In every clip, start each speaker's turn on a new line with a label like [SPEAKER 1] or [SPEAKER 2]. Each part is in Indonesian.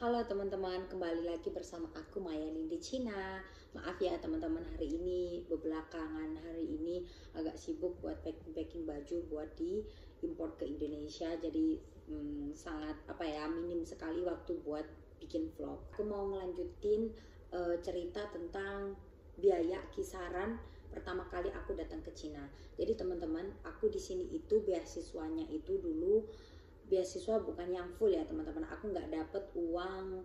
[SPEAKER 1] Halo teman-teman, kembali lagi bersama aku Mayani di Cina. Maaf ya teman-teman, hari ini belakangan hari ini agak sibuk buat packing baju buat diimpor ke Indonesia. Jadi sangat minim sekali waktu buat bikin vlog. Aku mau ngelanjutin cerita tentang biaya kisaran pertama kali aku datang ke Cina. Jadi teman-teman, aku di sini itu beasiswanya itu dulu beasiswa bukan yang full ya teman-teman. Aku nggak dapet uang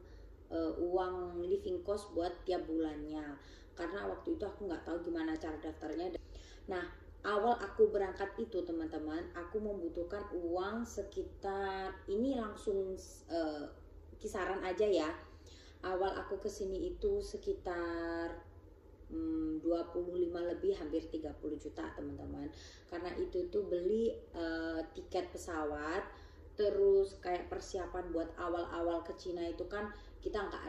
[SPEAKER 1] living cost buat tiap bulannya karena waktu itu aku nggak tahu gimana cara daftarnya. Nah, awal aku berangkat itu teman-teman, aku membutuhkan uang sekitar ini langsung kisaran aja ya. Awal aku kesini itu sekitar 25 lebih, hampir 30 juta teman-teman. Karena itu tuh beli tiket pesawat, terus kayak persiapan buat awal-awal ke Cina itu kan kita nggak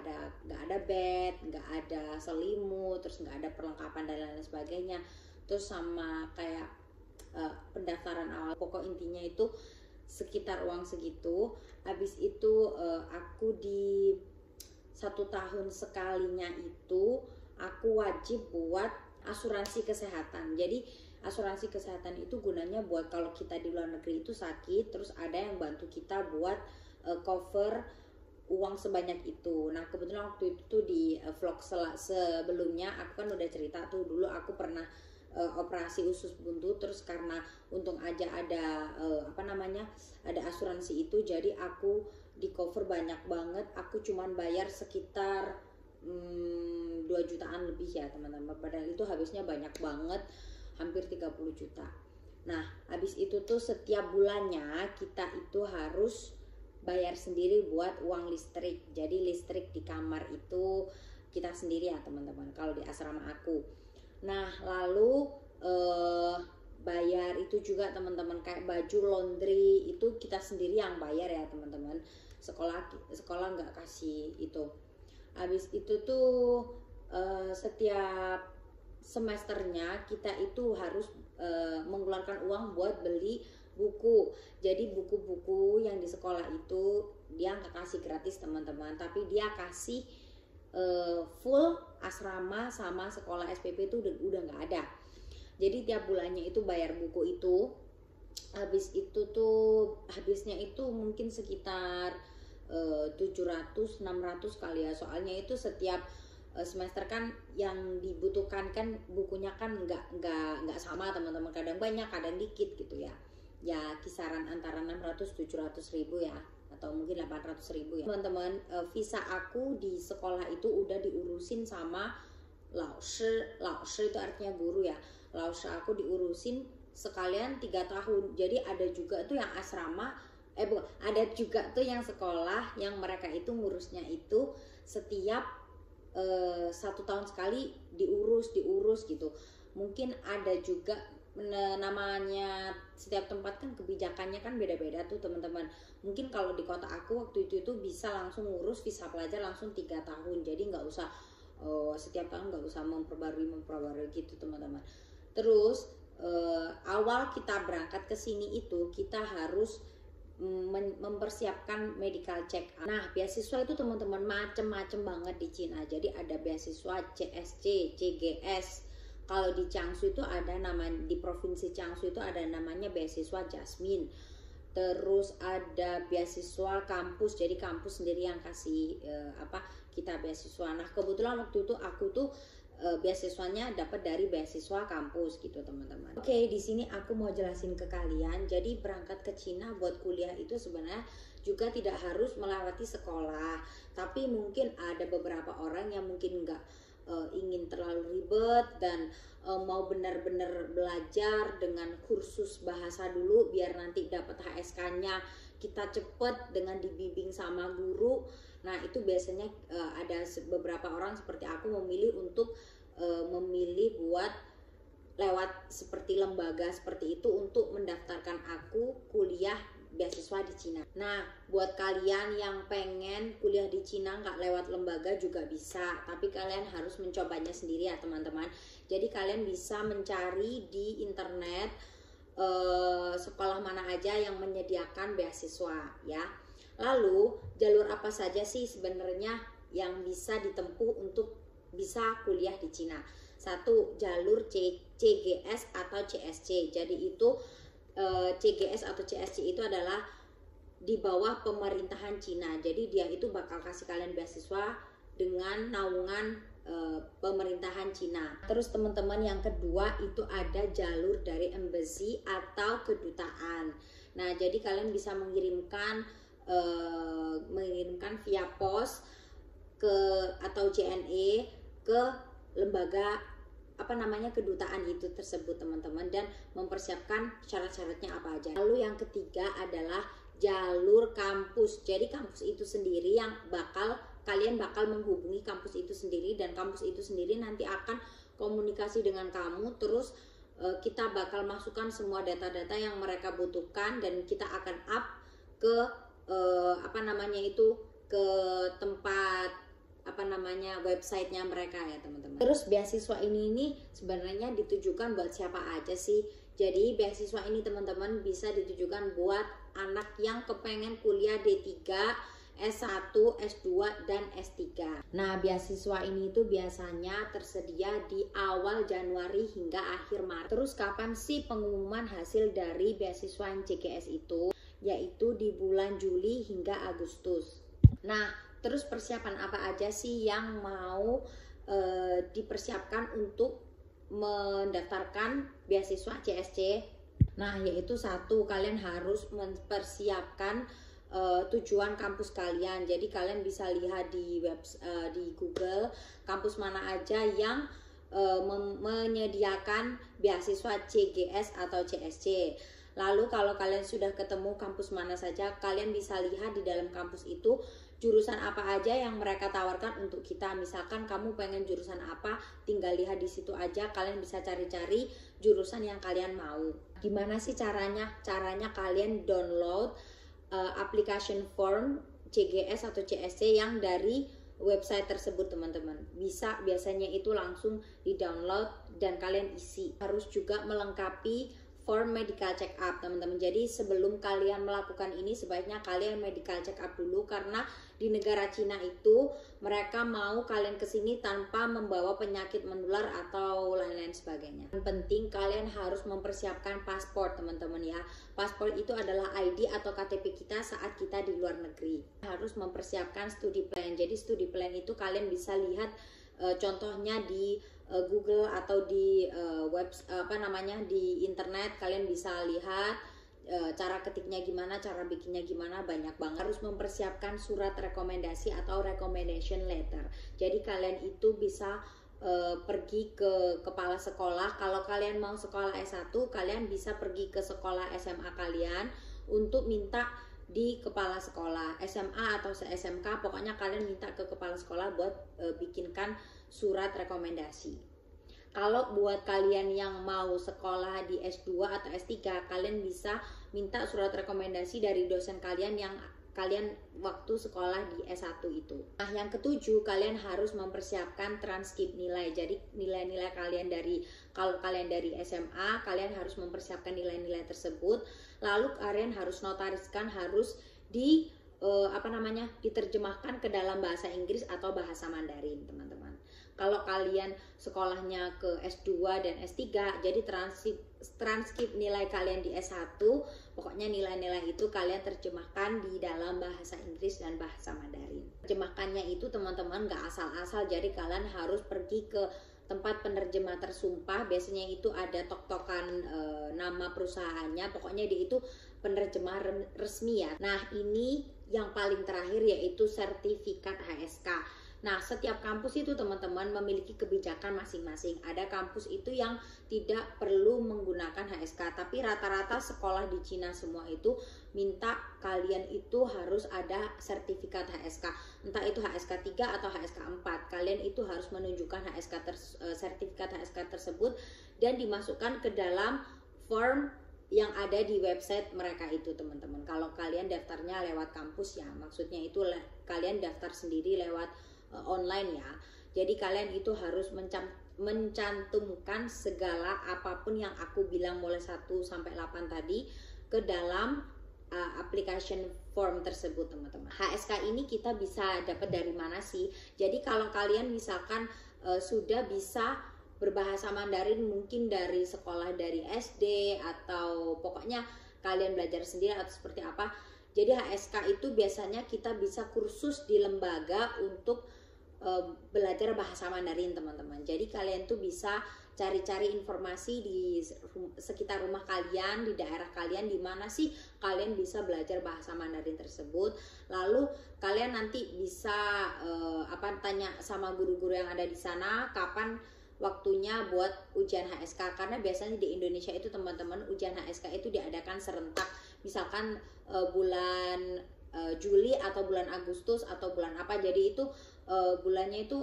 [SPEAKER 1] ada bed, nggak ada selimut, terus nggak ada perlengkapan dan lain sebagainya. Terus sama kayak pendaftaran awal, pokok intinya itu sekitar uang segitu. Habis itu aku di 1 tahun sekalinya itu aku wajib buat asuransi kesehatan. Jadi asuransi kesehatan itu gunanya buat kalau kita di luar negeri itu sakit, terus ada yang bantu kita buat cover uang sebanyak itu. Nah kebetulan waktu itu tuh di vlog sebelumnya aku kan udah cerita tuh, dulu aku pernah operasi usus buntu, terus karena untung aja ada ada asuransi itu, jadi aku di cover banyak banget. Aku cuman bayar sekitar 2 jutaan lebih ya teman-teman, padahal itu habisnya banyak banget, hampir 30 juta. Nah habis itu tuh setiap bulannya kita itu harus bayar sendiri buat uang listrik. Jadi listrik di kamar itu kita sendiri ya teman-teman kalau di asrama aku. Nah lalu bayar itu juga teman-teman, kayak baju laundry itu kita sendiri yang bayar ya teman-teman. Sekolah nggak kasih itu. Habis itu tuh setiap semesternya kita itu harus mengeluarkan uang buat beli buku. Jadi buku-buku yang di sekolah itu dia nggak kasih gratis teman-teman, tapi dia kasih full asrama sama sekolah SPP itu udah nggak ada. Jadi tiap bulannya itu bayar buku itu. Habis itu tuh habisnya itu mungkin sekitar 700-600 kali ya, soalnya itu setiap semester kan yang dibutuhkan kan bukunya kan nggak sama teman-teman, kadang banyak kadang dikit gitu ya. Ya kisaran antara 600-700 ribu ya, atau mungkin 800 ribu ya teman-teman. Visa aku di sekolah itu udah diurusin sama laoshi itu artinya guru ya. Laoshi aku diurusin sekalian 3 tahun. Jadi ada juga tuh yang asrama, ada juga tuh yang sekolah yang mereka itu ngurusnya itu setiap 1 tahun sekali diurus gitu. Mungkin ada juga namanya, setiap tempat kan kebijakannya kan beda-beda tuh teman-teman. Mungkin kalau di kota aku waktu itu bisa langsung ngurus visa pelajar langsung 3 tahun, jadi nggak usah setiap tahun nggak usah memperbarui gitu teman-teman. Terus awal kita berangkat ke sini itu kita harus mempersiapkan medical check up. Nah beasiswa itu teman-teman macem-macem banget di Cina. Jadi ada beasiswa CSC, CGS. Kalau di Jiangsu itu ada di provinsi Jiangsu itu ada namanya beasiswa Jasmine. Terus ada beasiswa kampus, jadi kampus sendiri yang kasih kita beasiswa. Nah kebetulan waktu itu aku tuh beasiswanya dapat dari beasiswa kampus gitu teman-teman. Oke, di sini aku mau jelasin ke kalian. Jadi berangkat ke Cina buat kuliah itu sebenarnya juga tidak harus melewati sekolah, tapi mungkin ada beberapa orang yang mungkin nggak ingin terlalu ribet dan mau benar-benar belajar dengan kursus bahasa dulu biar nanti dapat HSK-nya kita cepet dengan dibimbing sama guru. Nah itu biasanya ada beberapa orang seperti aku memilih untuk memilih buat lewat seperti lembaga seperti itu untuk mendaftarkan aku kuliah beasiswa di Cina. Nah buat kalian yang pengen kuliah di Cina nggak lewat lembaga juga bisa, tapi kalian harus mencobanya sendiri ya teman-teman. Jadi kalian bisa mencari di internet sekolah mana aja yang menyediakan beasiswa ya. Lalu jalur apa saja sih sebenarnya yang bisa ditempuh untuk bisa kuliah di Cina? Satu, jalur CGS atau CSC. Jadi itu CGS atau CSC itu adalah di bawah pemerintahan Cina. Jadi dia itu bakal kasih kalian beasiswa dengan naungan pemerintahan Cina. Terus teman-teman, yang kedua itu ada jalur dari embassy atau kedutaan. Nah, jadi kalian bisa mengirimkan via pos ke atau JNE ke lembaga kedutaan itu tersebut teman-teman, dan mempersiapkan syarat-syaratnya apa aja. Lalu yang ketiga adalah jalur kampus. Jadi kampus itu sendiri yang kalian bakal menghubungi kampus itu sendiri, dan kampus itu sendiri nanti akan komunikasi dengan kamu. Terus kita bakal masukkan semua data-data yang mereka butuhkan, dan kita akan up ke ke tempat websitenya mereka ya teman-teman. Terus beasiswa ini sebenarnya ditujukan buat siapa aja sih? Jadi beasiswa ini teman-teman bisa ditujukan buat anak yang kepengen kuliah D3, S1, S2, dan S3. Nah, beasiswa ini tuh biasanya tersedia di awal Januari hingga akhir Maret. Terus kapan sih pengumuman hasil dari beasiswa yang CGS itu? Yaitu di bulan Juli hingga Agustus. Nah, terus persiapan apa aja sih yang mau dipersiapkan untuk mendaftarkan beasiswa CSC? Nah, yaitu satu, kalian harus mempersiapkan tujuan kampus kalian. Jadi kalian bisa lihat di Google kampus mana aja yang menyediakan beasiswa CGS atau CSC. Lalu kalau kalian sudah ketemu kampus mana saja, kalian bisa lihat di dalam kampus itu jurusan apa aja yang mereka tawarkan untuk kita. Misalkan kamu pengen jurusan apa, tinggal lihat di situ aja. Kalian bisa cari-cari jurusan yang kalian mau. Gimana sih caranya? Caranya kalian download application form CGS atau CSC yang dari website tersebut teman-teman. Biasanya itu langsung di-download dan kalian isi. Harus juga melengkapi form medical check up teman-teman. Jadi sebelum kalian melakukan ini, sebaiknya kalian medical check up dulu, karena di negara Cina itu mereka mau kalian kesini tanpa membawa penyakit menular atau lain-lain sebagainya. Yang penting kalian harus mempersiapkan paspor teman-teman ya. Paspor itu adalah ID atau KTP kita saat kita di luar negeri. Harus mempersiapkan studi plan. Jadi studi plan itu kalian bisa lihat contohnya di Google atau di di internet. Kalian bisa lihat cara ketiknya gimana, cara bikinnya gimana, banyak banget. Harus mempersiapkan surat rekomendasi atau recommendation letter. Jadi kalian itu bisa pergi ke kepala sekolah. Kalau kalian mau sekolah S1, kalian bisa pergi ke sekolah SMA kalian untuk minta di kepala sekolah SMA atau SMK. Pokoknya kalian minta ke kepala sekolah buat bikinkan surat rekomendasi. Kalau buat kalian yang mau sekolah di S2 atau S3, kalian bisa minta surat rekomendasi dari dosen kalian yang kalian waktu sekolah di S1 itu. Nah, yang ketujuh, kalian harus mempersiapkan transkrip nilai. Jadi nilai-nilai kalian kalau kalian dari SMA, kalian harus mempersiapkan nilai-nilai tersebut. Lalu kalian harus notariskan, harus diterjemahkan ke dalam bahasa Inggris atau bahasa Mandarin, teman-teman. Kalau kalian sekolahnya ke S2 dan S3, jadi transkrip nilai kalian di S1, pokoknya nilai-nilai itu kalian terjemahkan di dalam bahasa Inggris dan bahasa Mandarin. Terjemahkannya itu teman-teman gak asal-asal, jadi kalian harus pergi ke tempat penerjemah tersumpah. Biasanya itu ada tok-tokan nama perusahaannya, pokoknya dia itu penerjemah resmi ya. Nah, ini yang paling terakhir yaitu sertifikat HSK. Nah, setiap kampus itu teman-teman memiliki kebijakan masing-masing. Ada kampus itu yang tidak perlu menggunakan HSK, tapi rata-rata sekolah di Cina semua itu minta kalian itu harus ada sertifikat HSK. Entah itu HSK 3 atau HSK 4. Kalian itu harus menunjukkan sertifikat HSK tersebut dan dimasukkan ke dalam form yang ada di website mereka itu teman-teman. Kalau kalian daftarnya lewat kampus ya, maksudnya itu kalian daftar sendiri lewat online ya. Jadi kalian itu harus mencantumkan segala apapun yang aku bilang mulai 1 sampai 8 tadi ke dalam application form tersebut teman-teman. HSK ini kita bisa dapat dari mana sih? Jadi kalau kalian misalkan sudah bisa berbahasa Mandarin mungkin dari sekolah dari SD atau pokoknya kalian belajar sendiri atau seperti apa. Jadi HSK itu biasanya kita bisa kursus di lembaga untuk belajar bahasa Mandarin teman-teman. Jadi kalian tuh bisa cari-cari informasi di sekitar rumah kalian, di daerah kalian, di mana sih kalian bisa belajar bahasa Mandarin tersebut. Lalu kalian nanti bisa tanya sama guru-guru yang ada di sana kapan waktunya buat ujian HSK, karena biasanya di Indonesia itu teman-teman ujian HSK itu diadakan serentak, misalkan bulan Juli atau bulan Agustus atau bulan apa. Jadi itu bulannya itu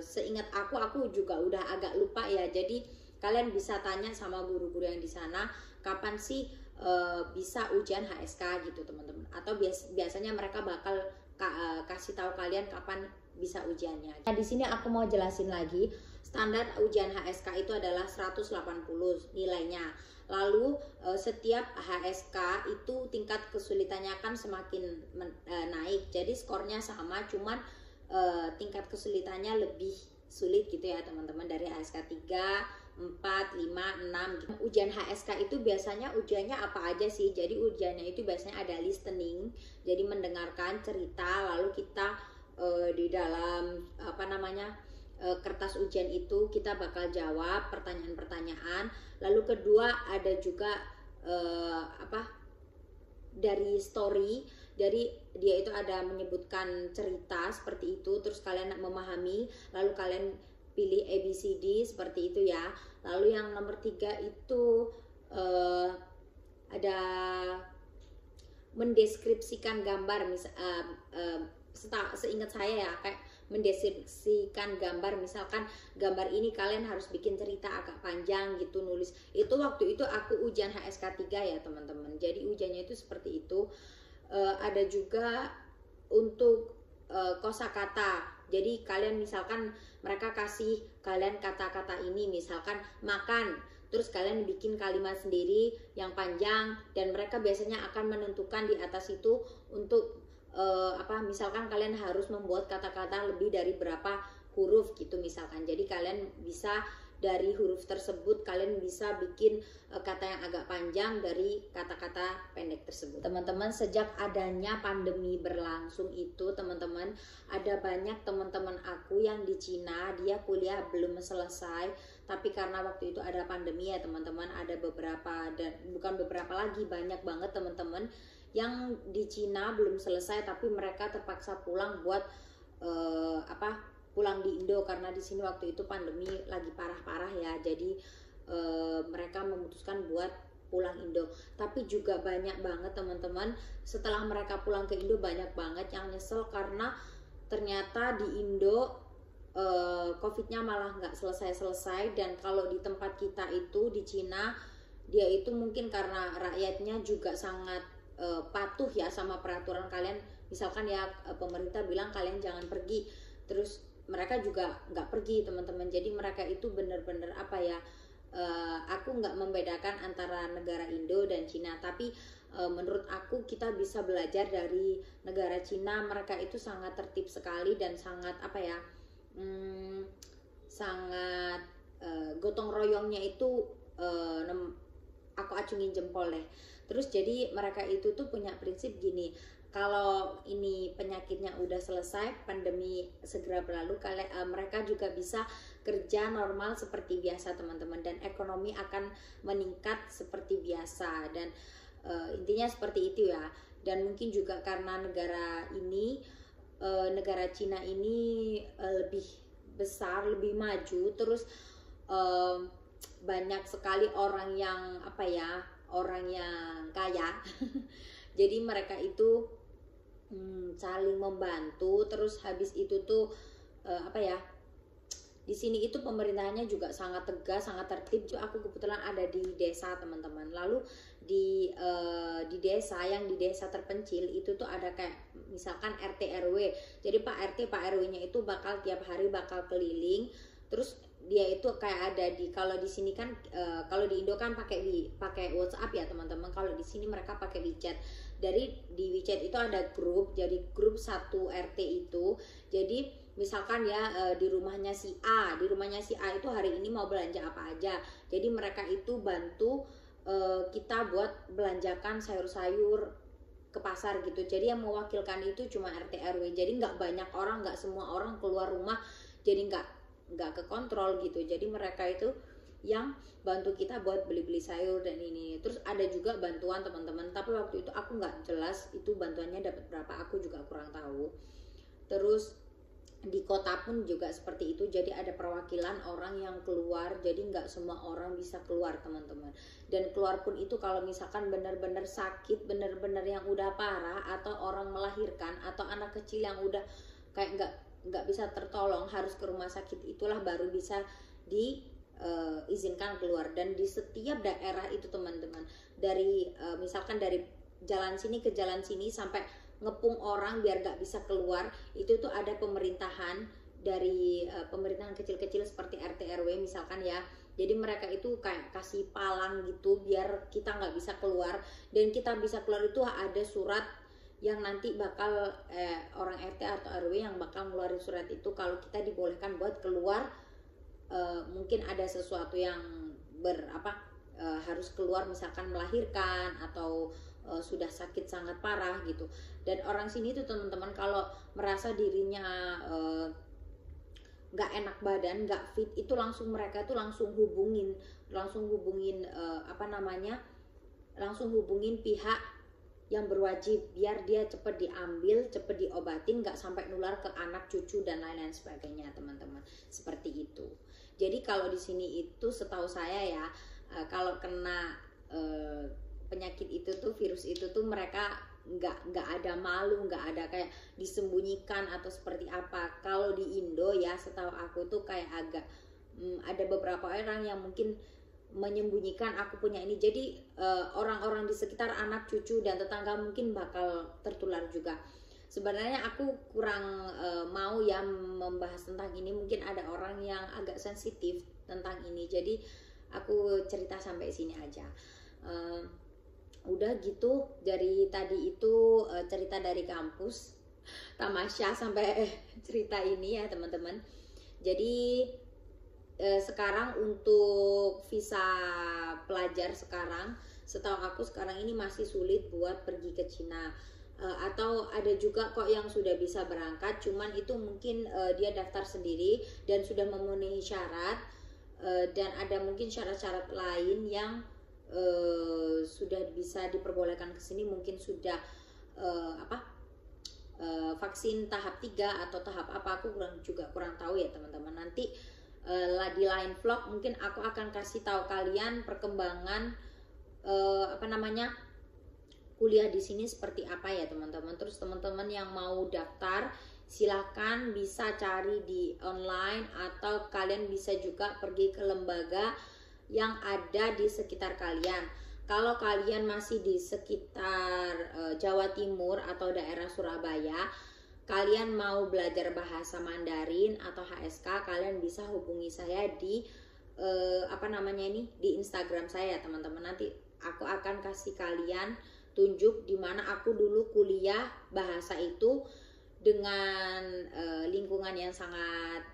[SPEAKER 1] seingat aku juga udah agak lupa ya. Jadi kalian bisa tanya sama guru-guru yang di sana kapan sih bisa ujian HSK gitu teman-teman. Atau biasanya mereka bakal kasih tahu kalian kapan bisa ujiannya. Nah, di sini aku mau jelasin lagi. Standar ujian HSK itu adalah 180 nilainya. Lalu setiap HSK itu tingkat kesulitannya kan semakin naik. Jadi skornya sama, cuman tingkat kesulitannya lebih sulit gitu ya teman-teman, dari HSK 3, 4, 5, 6 gitu. Ujian HSK itu biasanya ujiannya apa aja sih? Jadi ujiannya itu biasanya ada listening, jadi mendengarkan cerita, lalu kita di dalam kertas ujian itu kita bakal jawab pertanyaan-pertanyaan. Lalu kedua ada juga dari story, dari dia itu ada menyebutkan cerita seperti itu, terus kalian memahami, lalu kalian pilih ABCD seperti itu ya. Lalu yang nomor 3 itu ada mendeskripsikan gambar, seingat saya ya, kayak mendeskripsikan gambar, misalkan gambar ini kalian harus bikin cerita agak panjang gitu, nulis. Itu waktu itu aku ujian HSK 3 ya teman-teman. Jadi ujiannya itu seperti itu. Ada juga untuk kosakata. Jadi kalian misalkan mereka kasih kalian kata-kata ini, misalkan makan, terus kalian bikin kalimat sendiri yang panjang, dan mereka biasanya akan menentukan di atas itu untuk misalkan kalian harus membuat kata-kata lebih dari berapa huruf gitu misalkan. Jadi kalian bisa dari huruf tersebut kalian bisa bikin kata yang agak panjang dari kata-kata pendek tersebut. Teman-teman, sejak adanya pandemi berlangsung itu teman-teman, ada banyak teman-teman aku yang di Cina, dia kuliah belum selesai, tapi karena waktu itu ada pandemi ya teman-teman, ada beberapa, dan bukan beberapa lagi, banyak banget teman-teman yang di Cina belum selesai tapi mereka terpaksa pulang buat pulang di Indo, karena di sini waktu itu pandemi lagi parah-parah ya. Jadi mereka memutuskan buat pulang Indo. Tapi juga banyak banget teman-teman, setelah mereka pulang ke Indo banyak banget yang nyesel karena ternyata di Indo COVID-nya malah nggak selesai-selesai. Dan kalau di tempat kita itu di Cina, dia itu mungkin karena rakyatnya juga sangat patuh ya sama peraturan kalian. Misalkan ya pemerintah bilang kalian jangan pergi, terus mereka juga nggak pergi teman-teman. Jadi mereka itu bener-bener aku nggak membedakan antara negara Indo dan Cina, tapi menurut aku kita bisa belajar dari negara Cina. Mereka itu sangat tertib sekali dan sangat sangat gotong royongnya itu aku acungin jempol deh. Terus jadi mereka itu tuh punya prinsip gini, kalau ini penyakitnya udah selesai, pandemi segera berlalu, mereka juga bisa kerja normal seperti biasa teman-teman, dan ekonomi akan meningkat seperti biasa. Dan intinya seperti itu ya. Dan mungkin juga karena negara Cina ini lebih besar, lebih maju, terus banyak sekali orang yang kaya. Jadi mereka itu saling membantu. Terus habis itu tuh di sini itu pemerintahannya juga sangat tegas, sangat tertib. Aku kebetulan ada di desa teman-teman. Lalu di desa terpencil itu tuh ada kayak misalkan RT RW. Jadi Pak RT Pak RW-nya itu bakal tiap hari bakal keliling. Terus dia itu kayak ada di, kalau di sini kan kalau di Indo kan pakai WhatsApp ya teman-teman, kalau di sini mereka pakai WeChat. Di WeChat itu ada grup, jadi grup satu RT itu, jadi misalkan ya di rumahnya si A itu hari ini mau belanja apa aja, jadi mereka itu bantu kita buat belanjakan sayur-sayur ke pasar gitu. Jadi yang mewakilkan itu cuma RT RW, jadi nggak banyak orang, nggak semua orang keluar rumah, jadi nggak kekontrol gitu. Jadi mereka itu yang bantu kita buat beli-beli sayur dan ini. Terus ada juga bantuan teman-teman, tapi waktu itu aku nggak jelas itu bantuannya dapat berapa, aku juga kurang tahu. Terus di kota pun juga seperti itu, jadi ada perwakilan orang yang keluar, jadi nggak semua orang bisa keluar teman-teman. Dan keluar pun itu kalau misalkan benar-benar sakit, benar-benar yang udah parah, atau orang melahirkan, atau anak kecil yang udah kayak nggak bisa tertolong, harus ke rumah sakit, itulah baru bisa diizinkan keluar. Dan di setiap daerah itu teman-teman, dari misalkan dari jalan sini ke jalan sini sampai ngepung orang biar gak bisa keluar, itu tuh ada pemerintahan dari pemerintahan kecil-kecil seperti RT RW misalkan ya. Jadi mereka itu kayak kasih palang gitu biar kita nggak bisa keluar, dan kita bisa keluar itu ada surat yang nanti bakal orang RT atau RW yang bakal ngeluarin surat itu kalau kita dibolehkan buat keluar. Mungkin ada sesuatu yang harus keluar, misalkan melahirkan atau sudah sakit sangat parah gitu. Dan orang sini tuh teman-teman kalau merasa dirinya nggak enak badan, nggak fit, itu mereka tuh langsung hubungin langsung hubungin pihak yang berwajib biar dia cepet diambil, cepet diobatin, nggak sampai nular ke anak, cucu dan lain-lain sebagainya teman-teman. Seperti itu. Jadi kalau di sini itu setahu saya ya, kalau kena penyakit itu tuh, virus itu tuh, mereka nggak ada malu, nggak ada kayak disembunyikan atau seperti apa. Kalau di Indo ya setahu aku tuh kayak agak ada beberapa orang yang mungkin menyembunyikan aku punya ini, jadi orang-orang di sekitar, anak, cucu dan tetangga mungkin bakal tertular juga. Sebenarnya aku kurang mau ya membahas tentang ini, mungkin ada orang yang agak sensitif tentang ini, jadi aku cerita sampai sini aja. Udah gitu, dari tadi itu cerita dari kampus, tamasya sampai cerita ini ya teman-teman. Jadi sekarang untuk visa pelajar sekarang, setahu aku sekarang ini masih sulit buat pergi ke Cina. Atau ada juga kok yang sudah bisa berangkat, cuman itu mungkin dia daftar sendiri dan sudah memenuhi syarat, dan ada mungkin syarat-syarat lain yang sudah bisa diperbolehkan ke sini, mungkin sudah vaksin tahap 3 atau tahap apa, aku kurang tahu ya teman-teman. Nanti di lain vlog mungkin aku akan kasih tahu kalian perkembangan kuliah di sini seperti apa ya teman-teman. Terus teman-teman yang mau daftar silakan bisa cari di online, atau kalian bisa juga pergi ke lembaga yang ada di sekitar kalian. Kalau kalian masih di sekitar Jawa Timur atau daerah Surabaya, kalian mau belajar bahasa Mandarin atau HSK, kalian bisa hubungi saya di di Instagram saya teman-teman. Nanti aku akan kasih kalian tunjuk di mana aku dulu kuliah bahasa itu dengan lingkungan yang sangat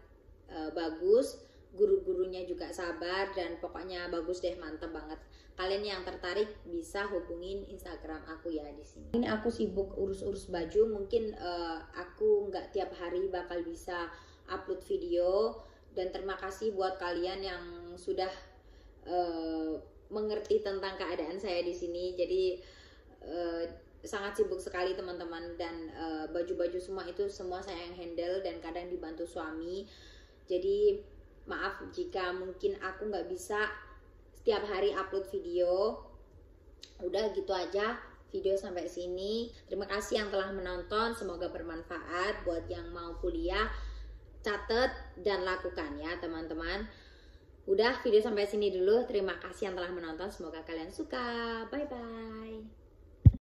[SPEAKER 1] bagus, guru-gurunya juga sabar, dan pokoknya bagus deh, mantep banget. Kalian yang tertarik bisa hubungin Instagram aku ya di sini. Ini aku sibuk urus-urus baju, mungkin aku nggak tiap hari bakal bisa upload video. Dan terima kasih buat kalian yang sudah mengerti tentang keadaan saya di sini. Jadi sangat sibuk sekali teman-teman, dan baju-baju semua saya yang handle, dan kadang dibantu suami. Jadi maaf jika mungkin aku nggak bisa setiap hari upload video. Udah gitu aja video sampai sini. Terima kasih yang telah menonton, semoga bermanfaat. Buat yang mau kuliah, catat dan lakukan ya teman-teman. Udah video sampai sini dulu. Terima kasih yang telah menonton, semoga kalian suka. Bye bye.